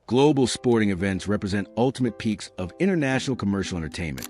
Global sporting events represent ultimate peaks of international commercial entertainment,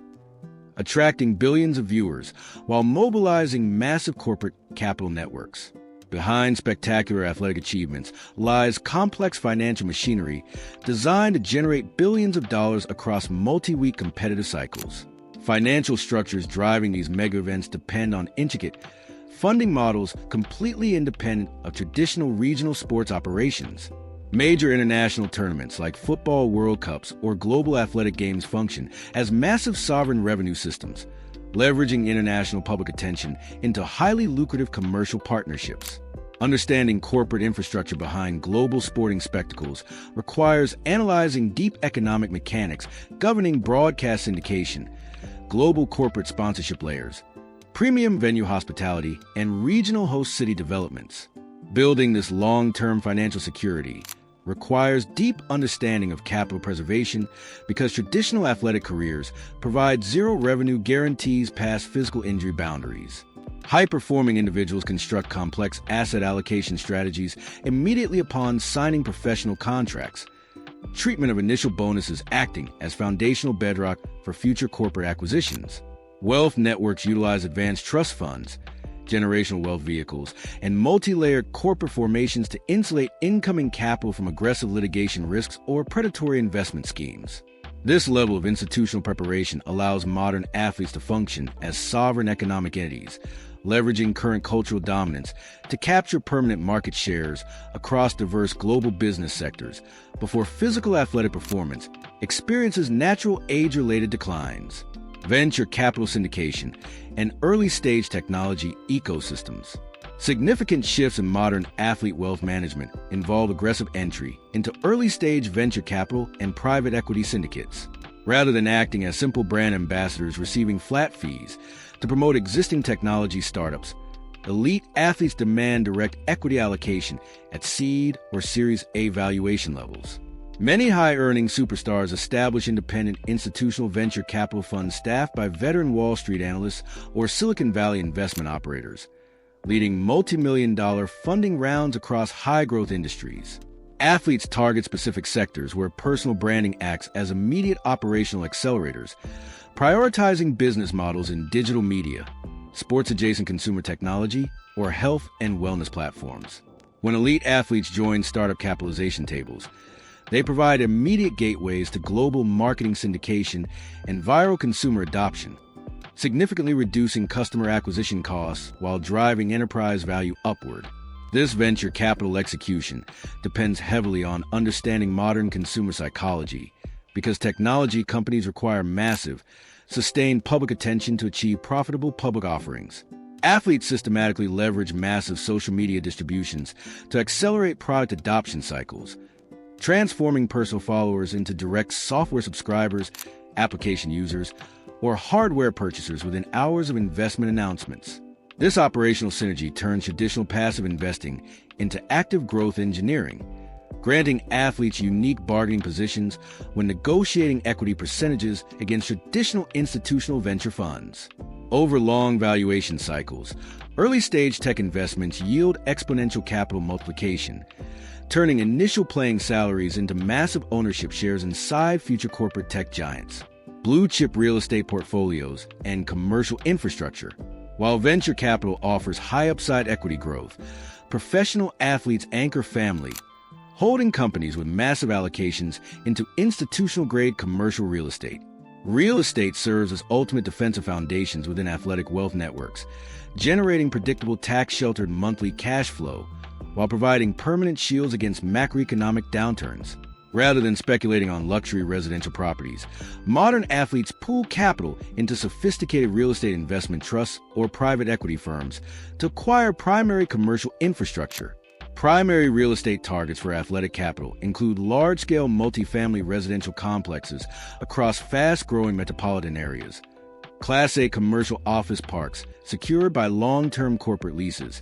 attracting billions of viewers while mobilizing massive corporate capital networks. Behind spectacular athletic achievements lies complex financial machinery designed to generate billions of dollars across multi-week competitive cycles. Financial structures driving these mega events depend on intricate funding models completely independent of traditional regional sports operations. Major international tournaments like football World Cups or global athletic games function as massive sovereign revenue systems, leveraging international public attention into highly lucrative commercial partnerships. Understanding corporate infrastructure behind global sporting spectacles requires analyzing deep economic mechanics governing broadcast syndication, global corporate sponsorship layers, premium venue hospitality, and regional host city developments. Building this long-term financial security requires deep understanding of capital preservation because traditional athletic careers provide zero revenue guarantees past physical injury boundaries. High-performing individuals construct complex asset allocation strategies immediately upon signing professional contracts. Treatment of initial bonuses acting as foundational bedrock for future corporate acquisitions. Wealth networks utilize advanced trust funds, generational wealth vehicles, and multi-layered corporate formations to insulate incoming capital from aggressive litigation risks or predatory investment schemes. This level of institutional preparation allows modern athletes to function as sovereign economic entities, leveraging current cultural dominance to capture permanent market shares across diverse global business sectors before physical athletic performance experiences natural age-related declines. Venture capital syndication, and early-stage technology ecosystems. Significant shifts in modern athlete wealth management involve aggressive entry into early-stage venture capital and private equity syndicates. Rather than acting as simple brand ambassadors receiving flat fees to promote existing technology startups, elite athletes demand direct equity allocation at seed or Series A valuation levels. Many high-earning superstars establish independent institutional venture capital funds staffed by veteran Wall Street analysts or Silicon Valley investment operators, leading multi-million-dollar funding rounds across high-growth industries. Athletes target specific sectors where personal branding acts as immediate operational accelerators, prioritizing business models in digital media, sports-adjacent consumer technology, or health and wellness platforms. When elite athletes join startup capitalization tables, they provide immediate gateways to global marketing syndication and viral consumer adoption, significantly reducing customer acquisition costs while driving enterprise value upward. This venture capital execution depends heavily on understanding modern consumer psychology because technology companies require massive, sustained public attention to achieve profitable public offerings. Athletes systematically leverage massive social media distributions to accelerate product adoption cycles, transforming personal followers into direct software subscribers, application users, or hardware purchasers within hours of investment announcements. This operational synergy turns traditional passive investing into active growth engineering, granting athletes unique bargaining positions when negotiating equity percentages against traditional institutional venture funds. Over long valuation cycles, early-stage tech investments yield exponential capital multiplication, turning initial playing salaries into massive ownership shares inside future corporate tech giants, blue-chip real estate portfolios, and commercial infrastructure. While venture capital offers high-upside equity growth, professional athletes anchor family, holding companies with massive allocations into institutional-grade commercial real estate. Real estate serves as ultimate defensive foundations within athletic wealth networks, generating predictable tax-sheltered monthly cash flow while providing permanent shields against macroeconomic downturns. Rather than speculating on luxury residential properties, modern athletes pool capital into sophisticated real estate investment trusts or private equity firms to acquire primary commercial infrastructure. Primary real estate targets for athletic capital include large-scale multifamily residential complexes across fast-growing metropolitan areas, Class A commercial office parks secured by long-term corporate leases,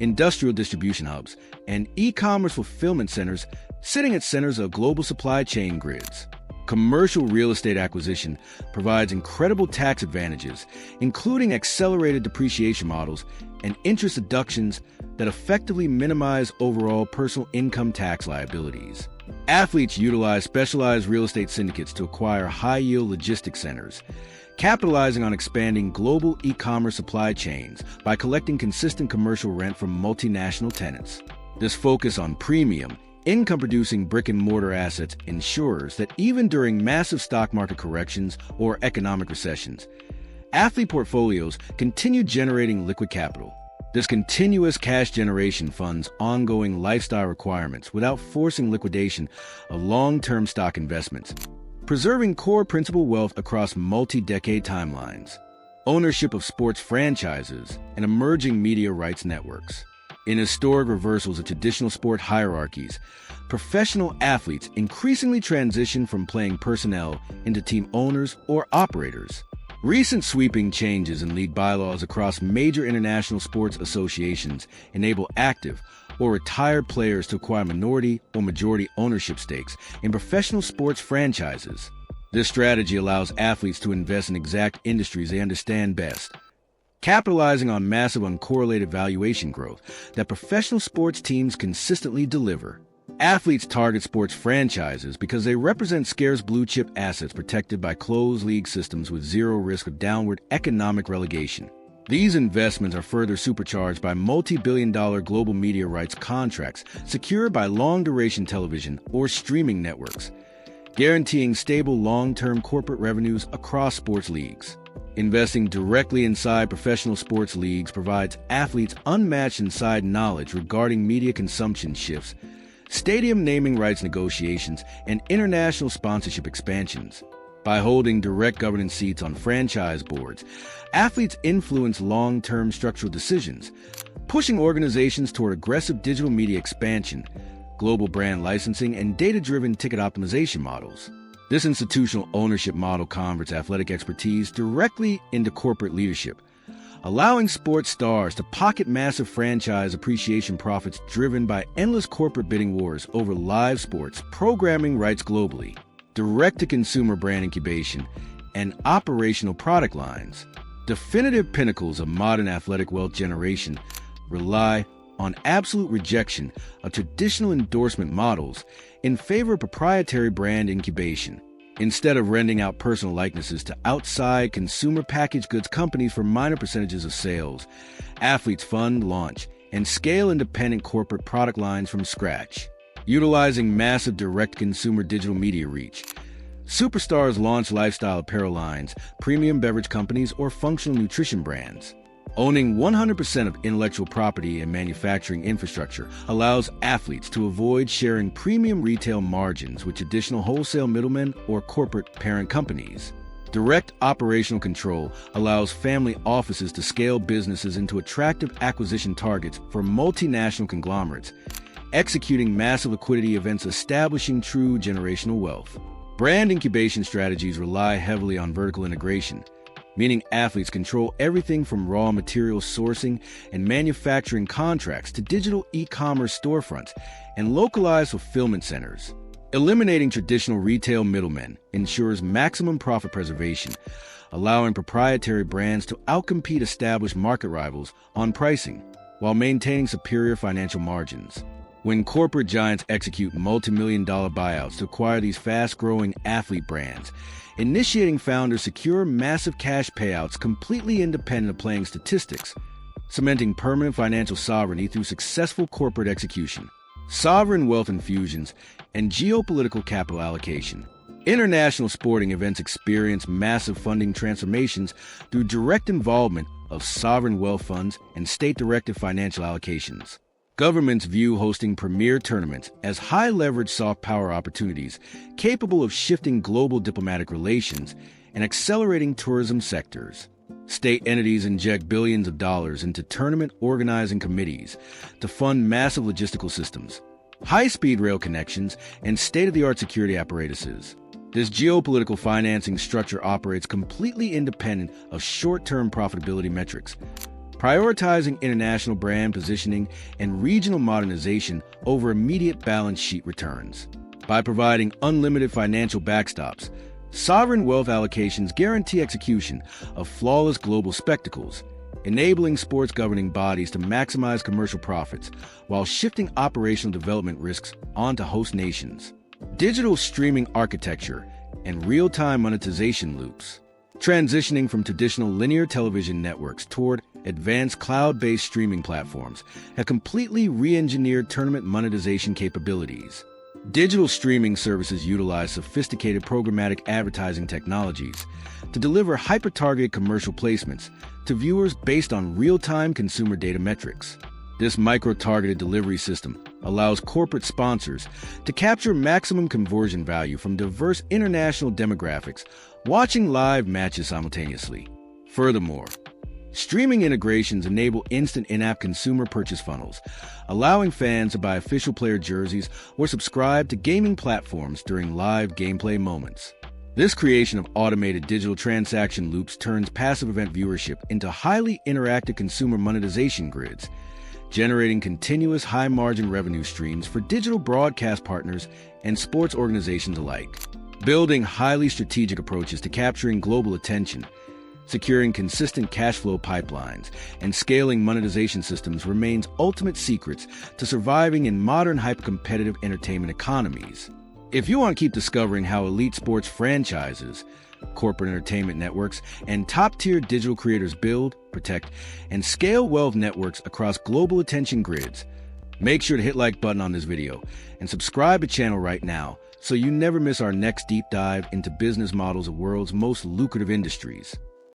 industrial distribution hubs, and e-commerce fulfillment centers sitting at centers of global supply chain grids. Commercial real estate acquisition provides incredible tax advantages, including accelerated depreciation models and interest deductions that effectively minimize overall personal income tax liabilities. Athletes utilize specialized real estate syndicates to acquire high-yield logistics centers, capitalizing on expanding global e-commerce supply chains by collecting consistent commercial rent from multinational tenants. This focus on premium, income-producing brick-and-mortar assets ensures that even during massive stock market corrections or economic recessions, athlete portfolios continue generating liquid capital. This continuous cash generation funds ongoing lifestyle requirements without forcing liquidation of long-term stock investments, preserving core principal wealth across multi-decade timelines. Ownership of sports franchises and emerging media rights networks. In historic reversals of traditional sport hierarchies, professional athletes increasingly transition from playing personnel into team owners or operators. Recent sweeping changes in league bylaws across major international sports associations enable active or retired players to acquire minority or majority ownership stakes in professional sports franchises. This strategy allows athletes to invest in exact industries they understand best, capitalizing on massive uncorrelated valuation growth that professional sports teams consistently deliver. Athletes target sports franchises because they represent scarce blue-chip assets protected by closed league systems with zero risk of downward economic relegation. These investments are further supercharged by multi-billion-dollar global media rights contracts secured by long-duration television or streaming networks, guaranteeing stable long-term corporate revenues across sports leagues. Investing directly inside professional sports leagues provides athletes unmatched inside knowledge regarding media consumption shifts, stadium naming rights negotiations, and international sponsorship expansions. By holding direct governance seats on franchise boards, athletes influence long-term structural decisions, pushing organizations toward aggressive digital media expansion, global brand licensing, and data-driven ticket optimization models. This institutional ownership model converts athletic expertise directly into corporate leadership, allowing sports stars to pocket massive franchise appreciation profits driven by endless corporate bidding wars over live sports programming rights globally. Direct-to-consumer brand incubation, and operational product lines, definitive pinnacles of modern athletic wealth generation, rely on absolute rejection of traditional endorsement models in favor of proprietary brand incubation. Instead of renting out personal likenesses to outside consumer packaged goods companies for minor percentages of sales, athletes fund, launch, and scale independent corporate product lines from scratch. Utilizing massive direct-consumer digital media reach, superstars launch lifestyle apparel lines, premium beverage companies, or functional nutrition brands. Owning 100% of intellectual property and manufacturing infrastructure allows athletes to avoid sharing premium retail margins with traditional wholesale middlemen or corporate parent companies. Direct operational control allows family offices to scale businesses into attractive acquisition targets for multinational conglomerates, executing massive liquidity events establishing true generational wealth. Brand incubation strategies rely heavily on vertical integration, meaning athletes control everything from raw material sourcing and manufacturing contracts to digital e-commerce storefronts and localized fulfillment centers. Eliminating traditional retail middlemen ensures maximum profit preservation, allowing proprietary brands to outcompete established market rivals on pricing while maintaining superior financial margins. When corporate giants execute multi-million-dollar buyouts to acquire these fast-growing athlete brands, initiating founders secure massive cash payouts completely independent of playing statistics, cementing permanent financial sovereignty through successful corporate execution, sovereign wealth infusions, and geopolitical capital allocation. International sporting events experience massive funding transformations through direct involvement of sovereign wealth funds and state-directed financial allocations. Governments view hosting premier tournaments as high-leverage soft power opportunities capable of shifting global diplomatic relations and accelerating tourism sectors. State entities inject billions of dollars into tournament organizing committees to fund massive logistical systems, high-speed rail connections, and state-of-the-art security apparatuses. This geopolitical financing structure operates completely independent of short-term profitability metrics, prioritizing international brand positioning and regional modernization over immediate balance sheet returns. By providing unlimited financial backstops, sovereign wealth allocations guarantee execution of flawless global spectacles, enabling sports governing bodies to maximize commercial profits while shifting operational development risks onto host nations. Digital streaming architecture and real-time monetization loops. Transitioning from traditional linear television networks toward advanced cloud-based streaming platforms have completely re-engineered tournament monetization capabilities. Digital streaming services utilize sophisticated programmatic advertising technologies to deliver hyper-targeted commercial placements to viewers based on real-time consumer data metrics. This micro-targeted delivery system allows corporate sponsors to capture maximum conversion value from diverse international demographics watching live matches simultaneously. Furthermore, streaming integrations enable instant in-app consumer purchase funnels, allowing fans to buy official player jerseys or subscribe to gaming platforms during live gameplay moments. This creation of automated digital transaction loops turns passive event viewership into highly interactive consumer monetization grids, generating continuous high-margin revenue streams for digital broadcast partners and sports organizations alike. Building highly strategic approaches to capturing global attention, securing consistent cash flow pipelines, and scaling monetization systems remains ultimate secrets to surviving in modern hyper-competitive entertainment economies. If you want to keep discovering how elite sports franchises, corporate entertainment networks, and top-tier digital creators build, protect, and scale wealth networks across global attention grids, make sure to hit like button on this video and subscribe to the channel right now so you never miss our next deep dive into business models of the world's most lucrative industries.